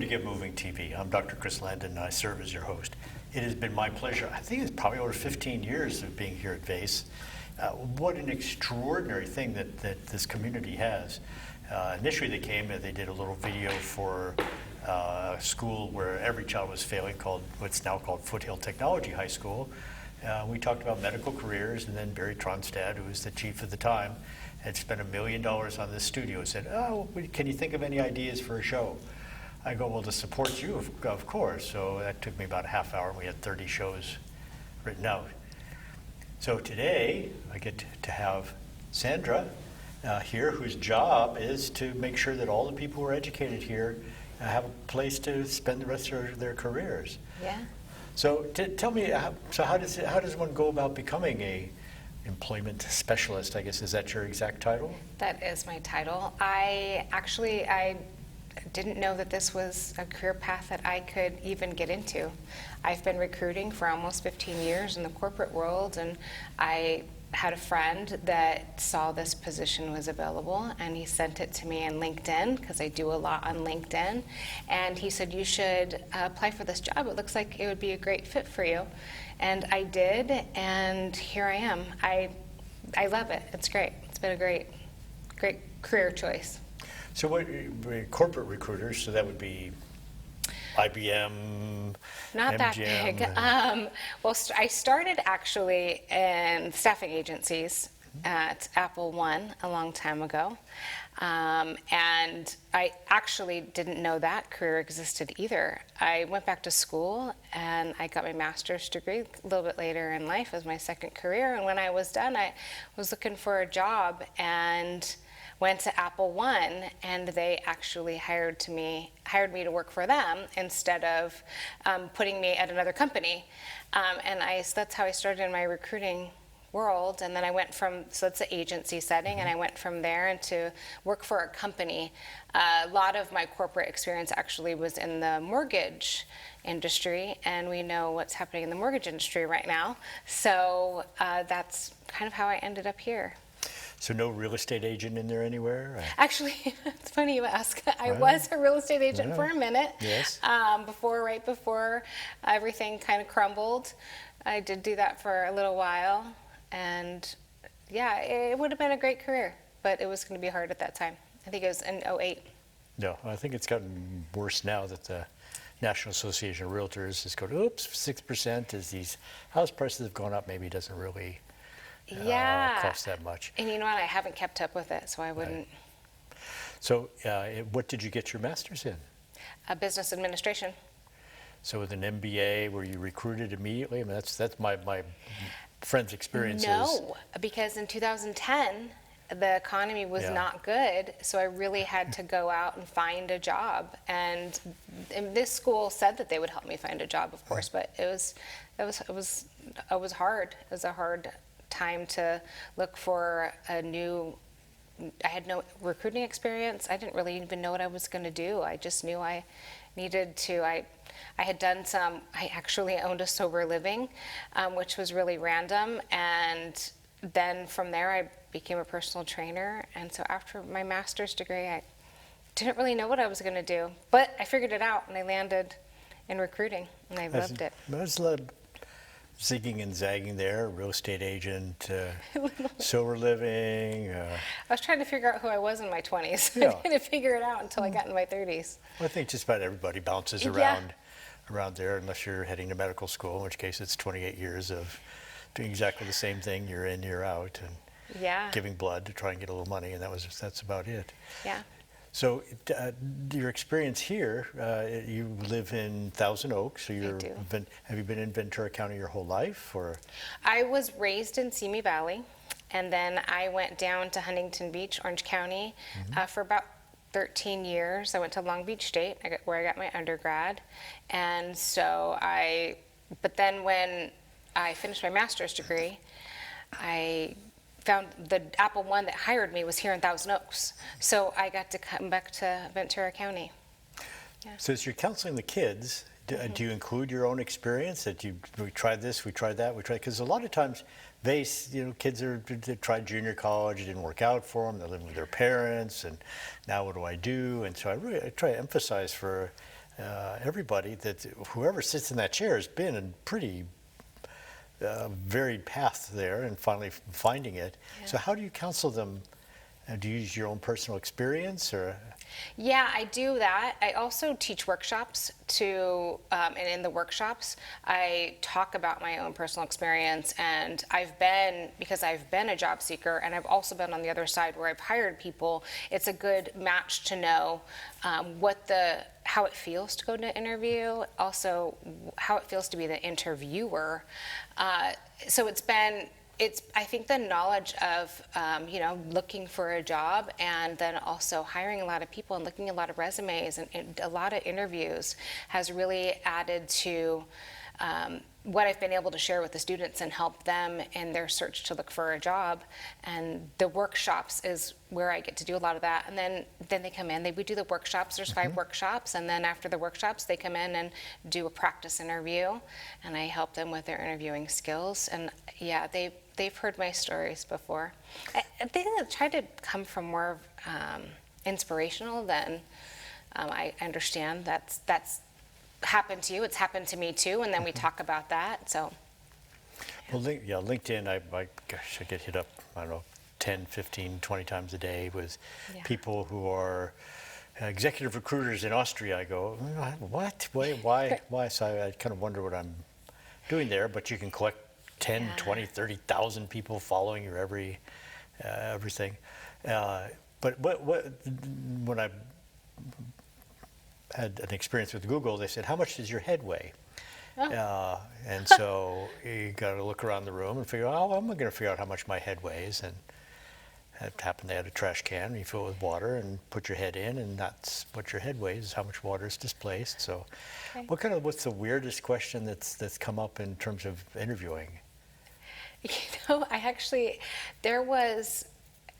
to Get Moving TV. I'm Dr. Chris Landon, and I serve as your host. It has been my pleasure. I think it's probably over 15 years of being here at VACE. What an extraordinary thing that this community has. Initially they came and they did a little video for a school where every child was failing, called what's now called Foothill Technology High School. We talked about medical careers, and then Barry Tronstad, who was the chief at the time, had spent $1 million on this studio and said, "Oh, can you think of any ideas for a show?" I go, "Well, to support you, of course." So that took me about a half hour, and we had 30 shows written out. So today, I get to have Sandra here, whose job is to make sure that all the people who are educated here have a place to spend the rest of their careers. Yeah. So tell me, how does one go about becoming a employment specialist, I guess? Is that your exact title? That is my title. I didn't know that this was a career path that I could even get into. I've been recruiting for almost 15 years in the corporate world, and I had a friend that saw this position was available, and he sent it to me on LinkedIn, because I do a lot on LinkedIn, and he said, "You should apply for this job. It looks like it would be a great fit for you." And I did, and here I am. I love it. It's great. It's been a great career choice. So what, corporate recruiters, so that would be IBM, Not MGM, that big. Well, I started actually in staffing agencies at Apple One a long time ago. And I actually didn't know that career existed either. I went back to school and I got my master's degree a little bit later in life as my second career. And when I was done, I was looking for a job and went to Apple One, and they actually hired me to work for them instead of putting me at another company. And that's how I started in my recruiting world. And then I went so it's an agency setting, and I went from there into work for a company. A lot of my corporate experience actually was in the mortgage industry, and we know what's happening in the mortgage industry right now. So that's kind of how I ended up here. So no real estate agent in there anywhere? Actually, it's funny you ask. I was a real estate agent for a minute. Yes. Right before everything kind of crumbled. I did do that for a little while. And yeah, it would have been a great career, but it was going to be hard at that time. I think it was in 2008. No, I think it's gotten worse now that the National Association of Realtors has gone, oops, 6% as these house prices have gone up, maybe it doesn't really cost that much. And you know what, I haven't kept up with it, so I wouldn't. Right. So what did you get your master's in? Business administration. So with an MBA, were you recruited immediately? I mean, that's my friend's experiences. No, because in 2010, the economy was not good, so I really had to go out and find a job. And this school said that they would help me find a job, of course, but it was hard. It was a hard time to look for a new. I had no recruiting experience. I didn't really even know what I was going to do. I just knew I needed to. I had done some. I actually owned a sober living, which was really random, and then from there I became a personal trainer. And so after my master's degree, I didn't really know what I was going to do, but I figured it out, and I landed in recruiting, and I loved it. There's a lot of zigging and zagging there, real estate agent, sober living. I was trying to figure out who I was in my 20s. Yeah. I didn't figure it out until I got in my 30s. Well, I think just about everybody bounces around there, unless you're heading to medical school, in which case it's 28 years of doing exactly the same thing, year in, year out, and giving blood to try and get a little money, and that's about it. Yeah. So your experience here, you live in Thousand Oaks, so have you been in Ventura County your whole life? Or? I was raised in Simi Valley, and then I went down to Huntington Beach, Orange County, for about 13 years. I went to Long Beach State, where I got my undergrad. And so but then when I finished my master's degree, I found the Apple One that hired me was here in Thousand Oaks. So I got to come back to Ventura County. Yeah. So as you're counseling the kids, do you include your own experience that we tried this, we tried that, because a lot of times VACE, kids they tried junior college, it didn't work out for them, they're living with their parents, and now what do I do? And so I try to emphasize for everybody that whoever sits in that chair has been in pretty varied path there and finally finding it. Yeah. So how do you counsel them? Do you use your own personal experience or? Yeah, I do that. I also teach workshops and in the workshops, I talk about my own personal experience. And because I've been a job seeker and I've also been on the other side where I've hired people, it's a good match to know how it feels to go to an interview, also how it feels to be the interviewer. So I think the knowledge of, looking for a job and then also hiring a lot of people and looking at a lot of resumes and a lot of interviews has really added to what I've been able to share with the students and help them in their search to look for a job. And the workshops is where I get to do a lot of that. And then they come in, we do the workshops, there's 5 workshops, and then after the workshops, they come in and do a practice interview, and I help them with their interviewing skills. And yeah, they've heard my stories before. I think I try to come from more inspirational than I understand that's happened to you. It's happened to me too, and then we talk about that. So, Well, LinkedIn, I get hit up, I don't know, 10, 15, 20 times a day with people who are executive recruiters in Austria. I go, what? Why? So I kind of wonder what I'm doing there, but you can collect 10, 20, 30,000 people following your everything. But when I had an experience with Google, they said, how much does your head weigh? Oh. And so you got to look around the room and figure out, I'm going to figure out how much my head weighs. And it happened they had a trash can, and you fill it with water and put your head in, and that's what your head weighs, is how much water is displaced. So what's the weirdest question that's come up in terms of interviewing? It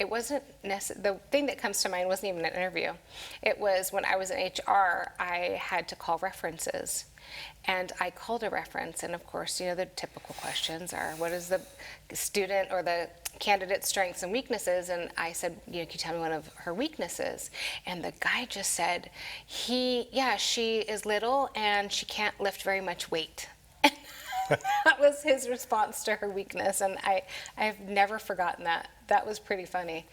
wasn't the thing that comes to mind wasn't even an interview. It was when I was in HR, I had to call references. And I called a reference, and of course, the typical questions are, what is the student or the candidate's strengths and weaknesses? And I said, can you tell me one of her weaknesses? And the guy just said, she is little and she can't lift very much weight. That was his response to her weakness, and I've never forgotten that. That was pretty funny.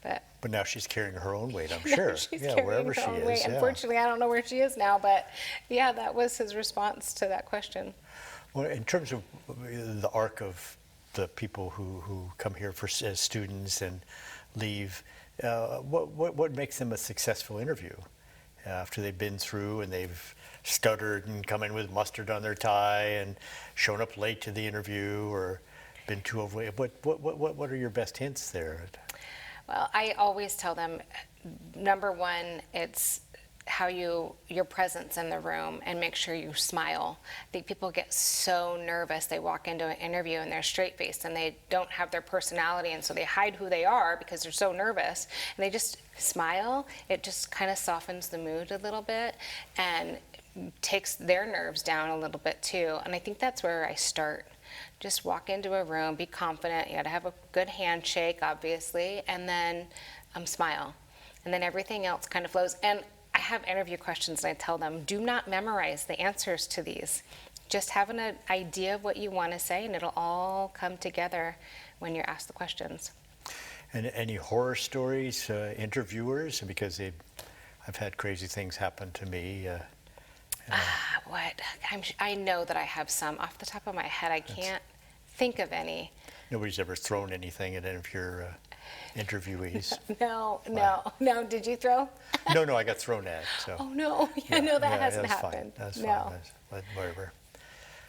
But now she's carrying her own weight, I'm sure. She's carrying wherever her she own is. weight. Yeah. Unfortunately, I don't know where she is now, but yeah, that was his response to that question. Well, in terms of the arc of the people who come here as students and leave, what makes them a successful interview? After they've been through and they've stuttered and come in with mustard on their tie and shown up late to the interview or been too overweight, what are your best hints there? Well, I always tell them, number one, it's how your presence in the room, and make sure you smile. I think people get so nervous. They walk into an interview and they're straight-faced and they don't have their personality, and so they hide who they are because they're so nervous, and they just smile. It just kind of softens the mood a little bit and takes their nerves down a little bit too. And I think that's where I start. Just walk into a room, be confident. You got to have a good handshake, obviously, and then smile. And then everything else kind of flows. And I have interview questions, and I tell them, do not memorize the answers to these. Just have an idea of what you want to say, and it'll all come together when you're asked the questions. And any horror stories, interviewers? Because I've had crazy things happen to me. I know that I have some. Off the top of my head, I can't think of any. Nobody's ever thrown anything at any of your interviewees? No. Did you throw? No, I got thrown at. So. Oh, no. No, that hasn't happened. That's fine. No. But whatever.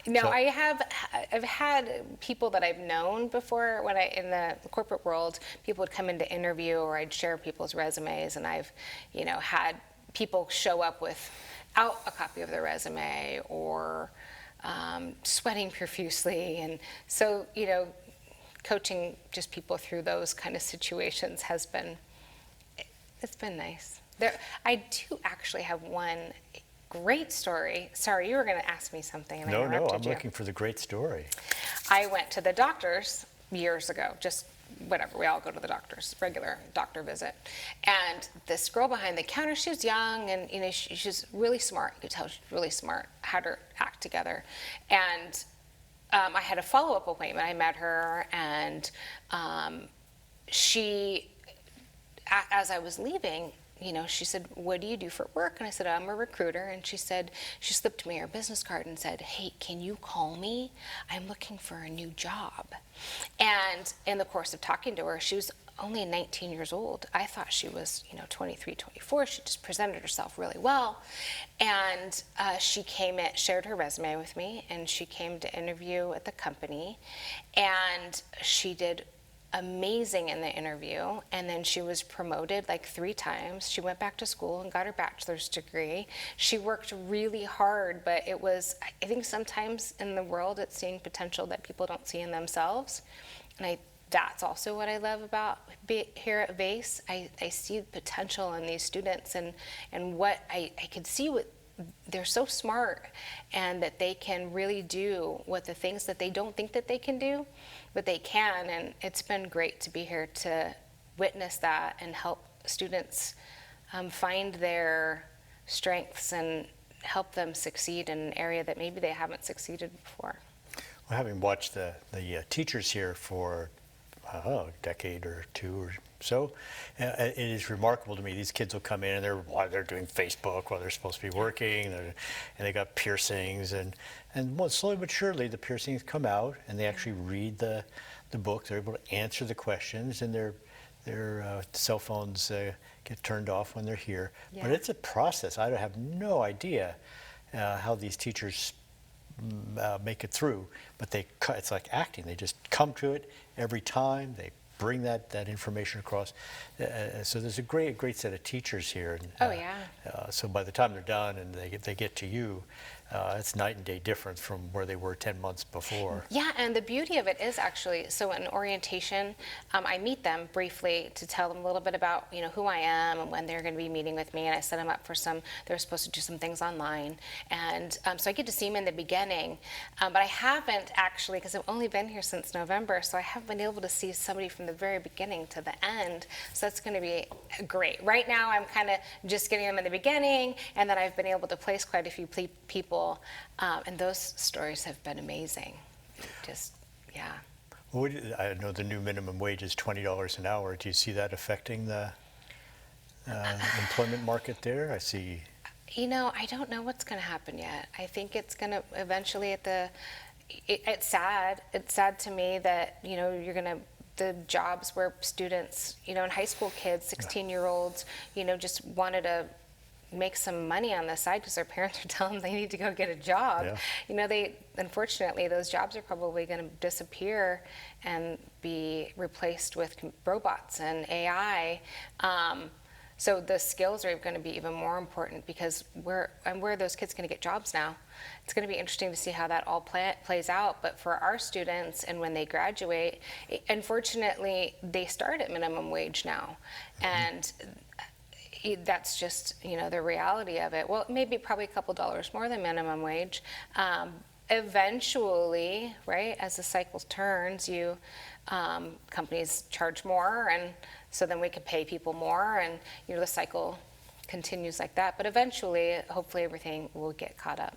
No, So- I've had people that I've known before when in the corporate world, people would come in to interview, or I'd share people's resumes, and I've, had people show up without a copy of their resume or sweating profusely. And so, coaching just people through those kind of situations it's been nice. I do actually have one great story. Sorry, you were going to ask me something and I interrupted I'm you. looking for the great story. I went to the doctor's years ago, just whatever, we all go to the doctor's, regular doctor visit. And this girl behind the counter, she was young, and you know, she's really smart. You could tell she's really smart, had her act together. And I had a follow-up appointment. I met her, and she, as I was leaving, you know, she said, "What do you do for work?" And I said, "I'm a recruiter." And she said, she slipped me her business card and said, "Hey, can you call me? I'm looking for a new job." And in the course of talking to her, she was only 19 years old. I thought she was, you know, 23, 24. She just presented herself really well. And she came in, shared her resume with me, and she came to interview at the company. And she did amazing in the interview, and then she was promoted like 3 times. She went back to school and got her bachelor's degree. She worked really hard, but it was, I think sometimes in the world it's seeing potential that people don't see in themselves. And that's also what I love about here at VACE. I see potential in these students, and what I could see what they're so smart, and that they can really do what the things that they don't think that they can do, but they can. And it's been great to be here to witness that and help students find their strengths and help them succeed in an area that maybe they haven't succeeded before. Well, having watched the teachers here for a decade or 2 or so, it is remarkable to me. These kids will come in and they're doing Facebook while they're supposed to be working, and they got piercings, and well, slowly but surely the piercings come out and they actually read the book. They're able to answer the questions, and their cell phones get turned off when they're here. Yeah. But it's a process. I have no idea how these teachers make it through, but it's like acting. They just come to it every time. They bring that information across. So there's a great set of teachers here. And, so by the time they're done and they get to you, it's night and day difference from where they were 10 months before. Yeah, and the beauty of it is actually, so in orientation, I meet them briefly to tell them a little bit about, you know, who I am and when they're going to be meeting with me, and I set them up for they're supposed to do some things online, and so I get to see them in the beginning, but I haven't actually, because I've only been here since November, so I haven't been able to see somebody from the very beginning to the end, so that's going to be great. Right now, I'm kind of just getting them in the beginning, and then I've been able to place quite a few people. And those stories have been amazing. Just, yeah. Well, I know the new minimum wage is $20 an hour. Do you see that affecting the employment market there? I see. You know, I don't know what's going to happen yet. I think it's going to eventually it's sad. It's sad to me that, you know, the jobs where students, you know, and high school kids, 16-year-olds, you know, just wanted to make some money on the side because their parents are telling them they need to go get a job. Yeah. You know, unfortunately, those jobs are probably going to disappear and be replaced with robots and AI. So the skills are going to be even more important, because where are those kids going to get jobs now? It's going to be interesting to see how that all plays out. But for our students, and when they graduate, unfortunately, they start at minimum wage now. Mm-hmm. And that's just, you know, the reality of it. Well, maybe probably a couple dollars more than minimum wage. Eventually, right, as the cycle turns, companies charge more, and so then we could pay people more, and, you know, the cycle continues like that. But eventually, hopefully, everything will get caught up.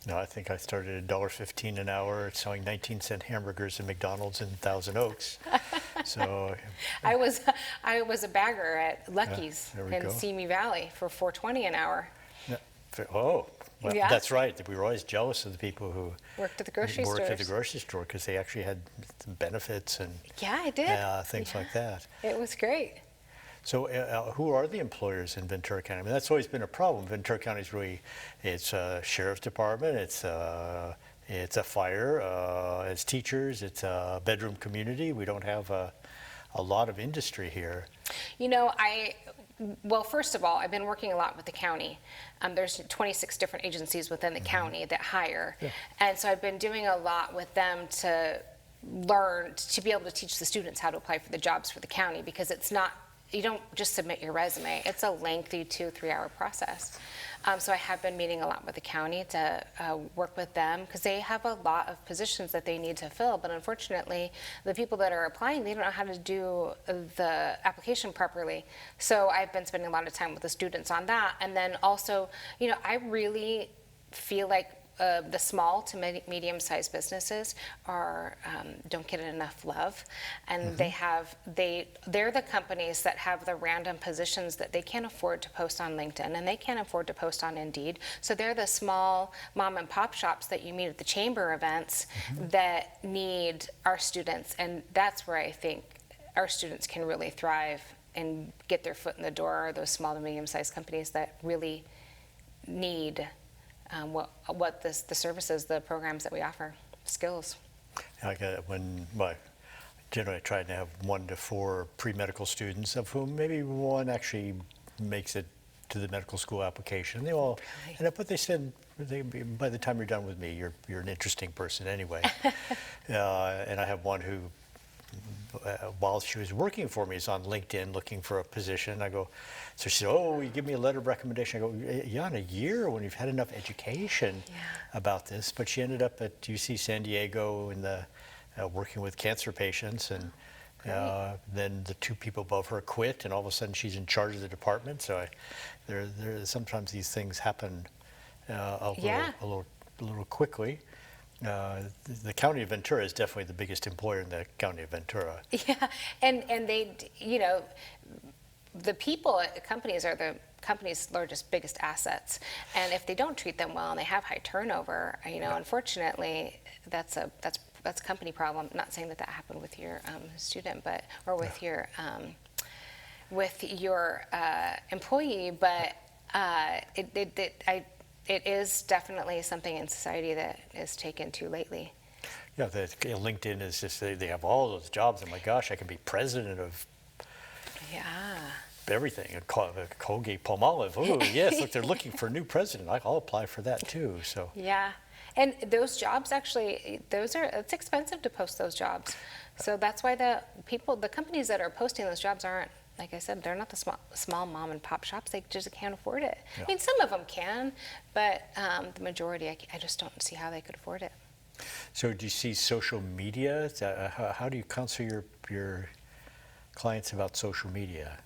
No, I think I started at $1.15 an hour selling 19-cent hamburgers at McDonald's in Thousand Oaks. So I was a bagger at Lucky's in Simi Valley for $4.20 an hour. Yeah. Oh, well, yeah. That's right. We were always jealous of the people who worked at the grocery store, because they actually had some benefits and I did. Things like that. It was great. So who are the employers in Ventura County? I mean, that's always been a problem. Ventura County is really, it's a sheriff's department, it's a fire, it's teachers, it's a bedroom community. We don't have a lot of industry here. You know, well, first of all, I've been working a lot with the county. There's 26 different agencies within the county that hire. Yeah. And so I've been doing a lot with them to learn, to be able to teach the students how to apply for the jobs for the county, because it's not you don't just submit your resume. It's a lengthy 2-3 hour process. So I have been meeting a lot with the county to work with them because they have a lot of positions that they need to fill. But unfortunately, the people that are applying, they don't know how to do the application properly. So I've been spending a lot of time with the students on that. And then also, I really feel like the small to medium-sized businesses don't get enough love, and they're the companies that have the random positions that they can't afford to post on LinkedIn and they can't afford to post on Indeed. So they're the small mom and pop shops that you meet at the chamber events that need our students, and that's where I think our students can really thrive and get their foot in the door. Those small to medium-sized companies that really need the services, the programs that we offer, skills. I generally try to have 1 to 4 pre-medical students, of whom maybe one actually makes it to the medical school application. They all end up, but they said, by the time you're done with me, you're an interesting person anyway. And I have one who, while she was working for me, is on LinkedIn looking for a position. So she said, "Oh, you give me a letter of recommendation." I go, "Yeah, in a year when you've had enough education about this." But she ended up at UC San Diego in the working with cancer patients, and then the 2 people above her quit, and all of a sudden she's in charge of the department. So sometimes these things happen a little quickly. The County of Ventura is definitely the biggest employer in the County of Ventura. Yeah, and they, the people at companies are the company's biggest assets, and if they don't treat them well and they have high turnover, unfortunately, that's a company problem. I'm not saying that happened with your student, or with your employee, but it is definitely something in society that is taken to lately. Yeah, LinkedIn is just, they have all those jobs, and my gosh, I can be president of everything, Colgate Palmolive. Oh, yes, look, they're looking for a new president. I'll apply for that too. So yeah, and those jobs actually, it's expensive to post those jobs. So that's why the companies that are posting those jobs aren't, like I said, they're not the small mom and pop shops. They just can't afford it. Yeah. I mean, some of them can, but the majority, I just don't see how they could afford it. So do you see social media? How do you counsel your clients about social media?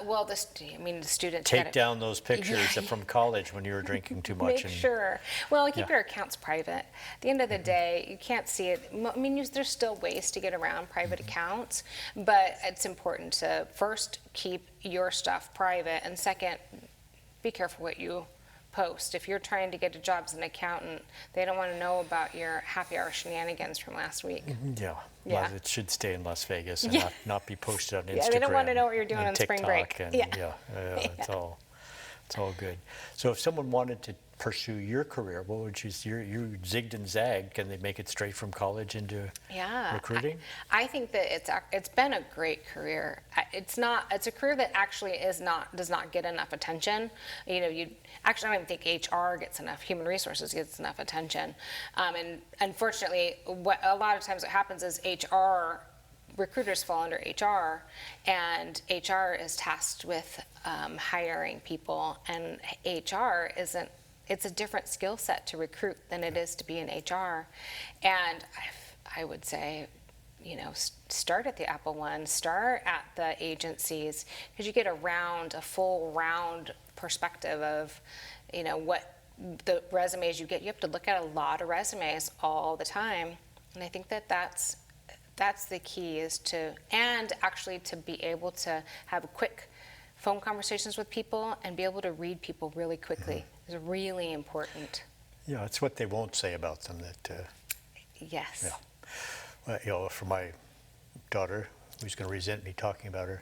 Well, the students take down those pictures from college when you were drinking too much. Sure. Well, keep your accounts private. At the end of the day, you can't see it. I mean, there's still ways to get around private accounts, but it's important to first keep your stuff private, and second, be careful what you post. If you're trying to get a job as an accountant, they don't want to know about your happy hour shenanigans from last week. Yeah. It should stay in Las Vegas and not be posted on Instagram. Yeah, they don't want to know what you're doing on TikTok spring break. And it's all good. So if someone wanted to pursue your career, what would you zigged and zagged? Can they make it straight from college into recruiting? I think that it's been a great career. It's a career that actually does not get enough attention. I don't even think HR gets enough, human resources gets enough attention. And unfortunately, a lot of times what happens is recruiters fall under HR, and HR is tasked with hiring people, and HR isn't. It's a different skill set to recruit than it is to be in HR. And I would say, start at the Apple One, start at the agencies, because you get a full round perspective of, what the resumes you get. You have to look at a lot of resumes all the time. And I think that's the key, and actually to be able to have quick phone conversations with people and be able to read people really quickly is really important. Yeah, it's what they won't say about them that. Yes. Yeah. Well, for my daughter, who's going to resent me talking about her,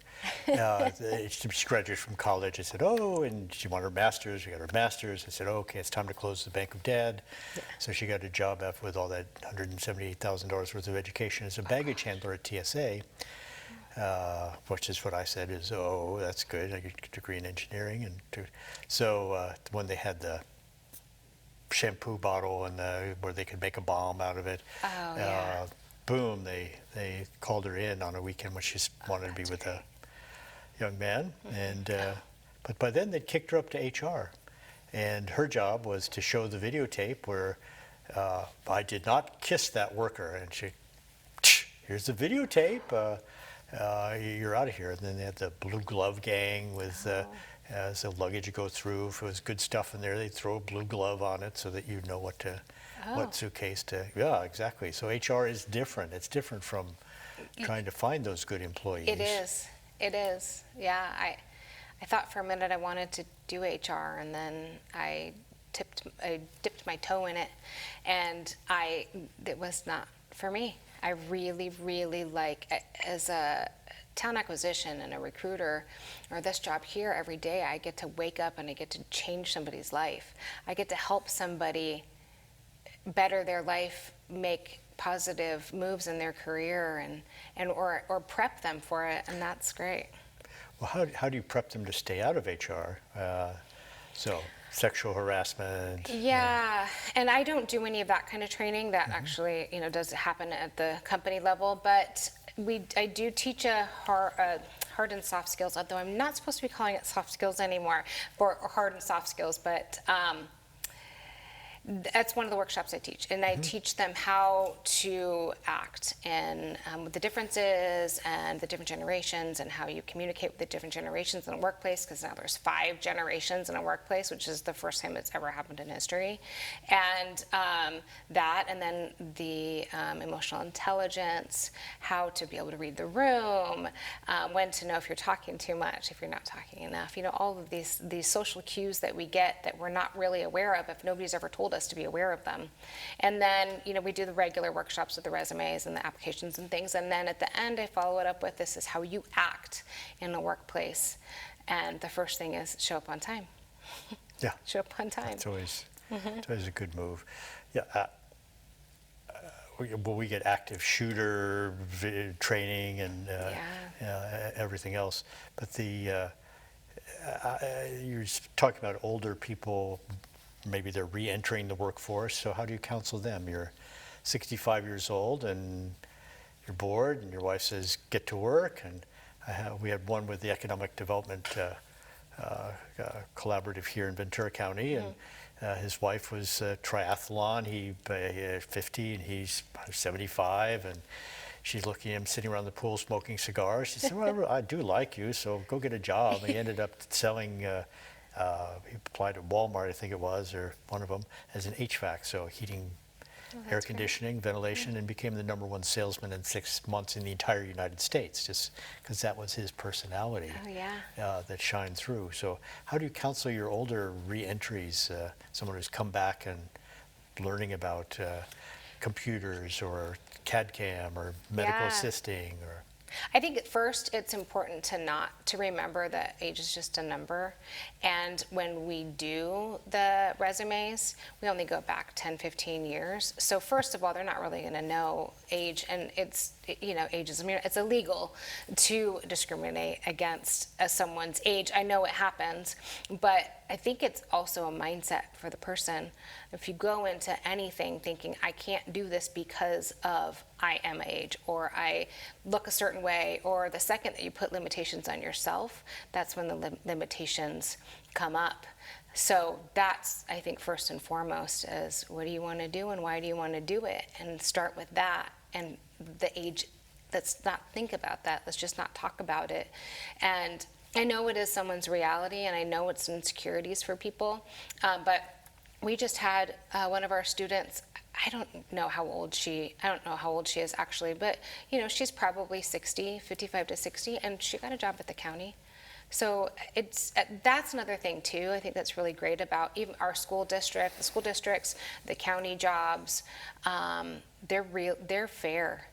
she graduated from college. I said, and she wanted her master's. We got her master's. I said, okay, it's time to close the Bank of Dad. Yeah. So she got a job with all that $178,000 worth of education as a baggage handler at TSA. Which is what I said is, that's good. I get a degree in engineering. So when they had the shampoo bottle and where they could make a bomb out of it, boom, they called her in on a weekend when she wanted to be with young man, and but by then they'd kicked her up to HR, and her job was to show the videotape where I did not kiss that worker, and she, here's the videotape, you're out of here. And then they had the blue glove gang with as the luggage you go through. If it was good stuff in there, they'd throw a blue glove on it so that you'd know what suitcase to. Yeah, exactly. So HR is different. It's different from trying to find those good employees. It is. It is. Yeah. I thought for a minute I wanted to do HR, and then I dipped my toe in it, and it was not for me. I really, really like, as a talent acquisition and a recruiter, or this job here every day, I get to wake up and I get to change somebody's life. I get to help somebody better their life, make positive moves in their career, or prep them for it, and that's great. Well, how do you prep them to stay out of HR? So sexual harassment. Yeah, and I don't do any of that kind of training. That actually, does happen at the company level. But I do teach hard and soft skills. Although I'm not supposed to be calling it soft skills anymore, or hard and soft skills. But that's one of the workshops I teach, and I teach them how to act and what the differences and the different generations, and how you communicate with the different generations in a workplace, because now there's 5 generations in a workplace, which is the first time it's ever happened in history. And that, and then the emotional intelligence, how to be able to read the room, when to know if you're talking too much, if you're not talking enough, all of these social cues that we get that we're not really aware of if nobody's ever told us to be aware of them. And then, we do the regular workshops with the resumes and the applications and things. And then at the end, I follow it up with, this is how you act in the workplace. And the first thing is show up on time. Yeah. Show up on time. It's always a good move. Yeah. We get active shooter training and everything else. But you're talking about older people. Maybe they're re-entering the workforce, so how do you counsel them? You're 65 years old and you're bored, and your wife says, get to work. And we had one with the Economic Development Collaborative here in Ventura County, and his wife was triathlon. He's 50 and he's 75, and she's looking at him sitting around the pool smoking cigars. She said, well, I do like you, so go get a job. And he ended up selling he applied at Walmart, I think it was, or one of them, as an HVAC, so heating, air conditioning, ventilation, and became the #1 salesman in 6 months in the entire United States, just because that was his personality that shined through. So how do you counsel your older re-entries, someone who's come back and learning about computers or CAD/CAM or medical assisting? Or I think at first it's important to remember that age is just a number, and when we do the resumes, we only go back 10, 15 years. So first of all, they're not really going to know age, and it's age is it's illegal to discriminate against someone's age. I know it happens, but I think it's also a mindset for the person. If you go into anything thinking, I can't do this because of I am age, or I look a certain way, or the second that you put limitations on yourself, that's when the limitations come up. So that's, I think, first and foremost, is what do you want to do and why do you want to do it? And start with that. And the age, let's not think about that. Let's just not talk about it. And I know it is someone's reality, and I know it's insecurities for people, but we just had one of our students, I don't know how old she is actually, but she's probably 60, 55 to 60, and she got a job at the county. So that's another thing too. I think that's really great about even our school district, the school districts, the county jobs. They're fair.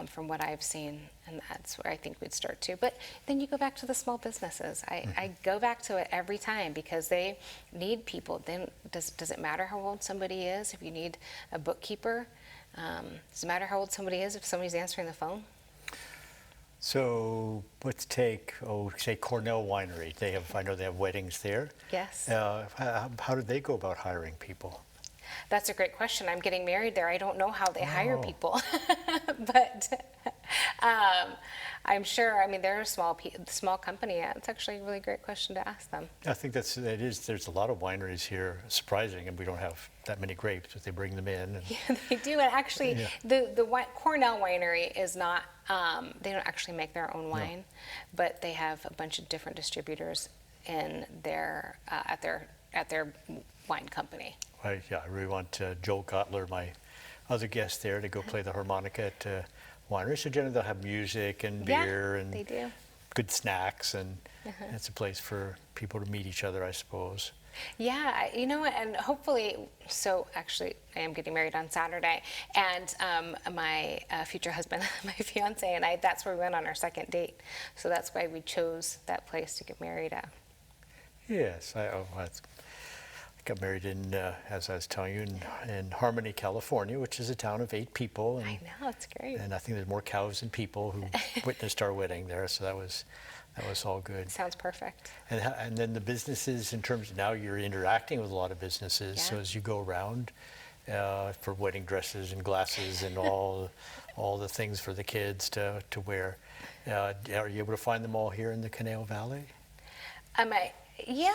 From what I've seen, and that's where I think we'd start to. But then you go back to the small businesses. I go back to it every time because they need people. Then does it matter how old somebody is? If you need a bookkeeper, does it matter how old somebody is if somebody's answering the phone? So let's take, say Cornell Winery. I know they have weddings there. Yes. How do they go about hiring people? That's a great question. I'm getting married there. I don't know how they hire people, but I'm sure. I mean, they're a small company. It's actually a really great question to ask them. I think it is. There's a lot of wineries here, surprising, and we don't have that many grapes, but they bring them in. And, Yeah, they do. And actually, Cornell Winery is not. They don't actually make their own wine, but they have a bunch of different distributors in their at their wine company. I really want Joel Gottler, my other guest there, to go play the harmonica at winery. So generally they'll have music and beer and they do. good snacks, and it's a place for people to meet each other, I suppose. Yeah, you know what, and hopefully, so actually I am getting married on Saturday, and my future husband, my fiance and I, that's where we went on our second date. So that's why we chose that place to get married at. Yes, I got married in, as I was telling you, in Harmony, California, which is a town of 8 people. And, I know, it's great. And I think there's more cows than people who witnessed our wedding there, so that was all good. Sounds perfect. And then the businesses, in terms of now you're interacting with a lot of businesses, so as you go around for wedding dresses and glasses and all the things for the kids to wear, are you able to find them all here in the Conejo Valley? Yeah,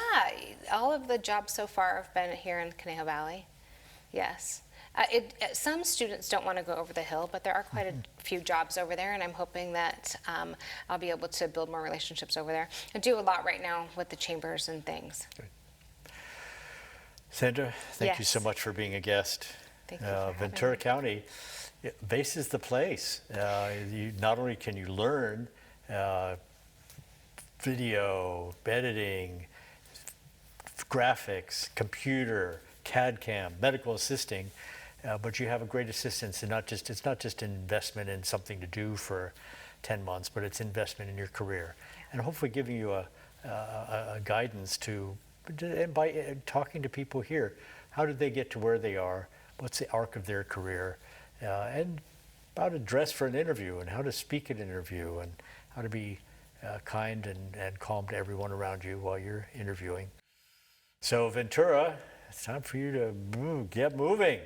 all of the jobs so far have been here in Conejo Valley. Yes. Some students don't want to go over the hill, but there are quite a few jobs over there, and I'm hoping that I'll be able to build more relationships over there. I do a lot right now with the chambers and things. Good. Sandra, thank you so Yes. much for being a guest. Thank you for having Ventura me. County, VACE is the place. Not only can you learn video, editing, graphics, computer, CAD/CAM, medical assisting, but you have a great assistance, and it's not just an investment in something to do for 10 months, but it's investment in your career, and hopefully giving you a guidance and by talking to people here, how did they get to where they are? What's the arc of their career? And how to dress for an interview, and how to speak at an interview, and how to be kind and calm to everyone around you while you're interviewing. So Ventura, it's time for you to get moving.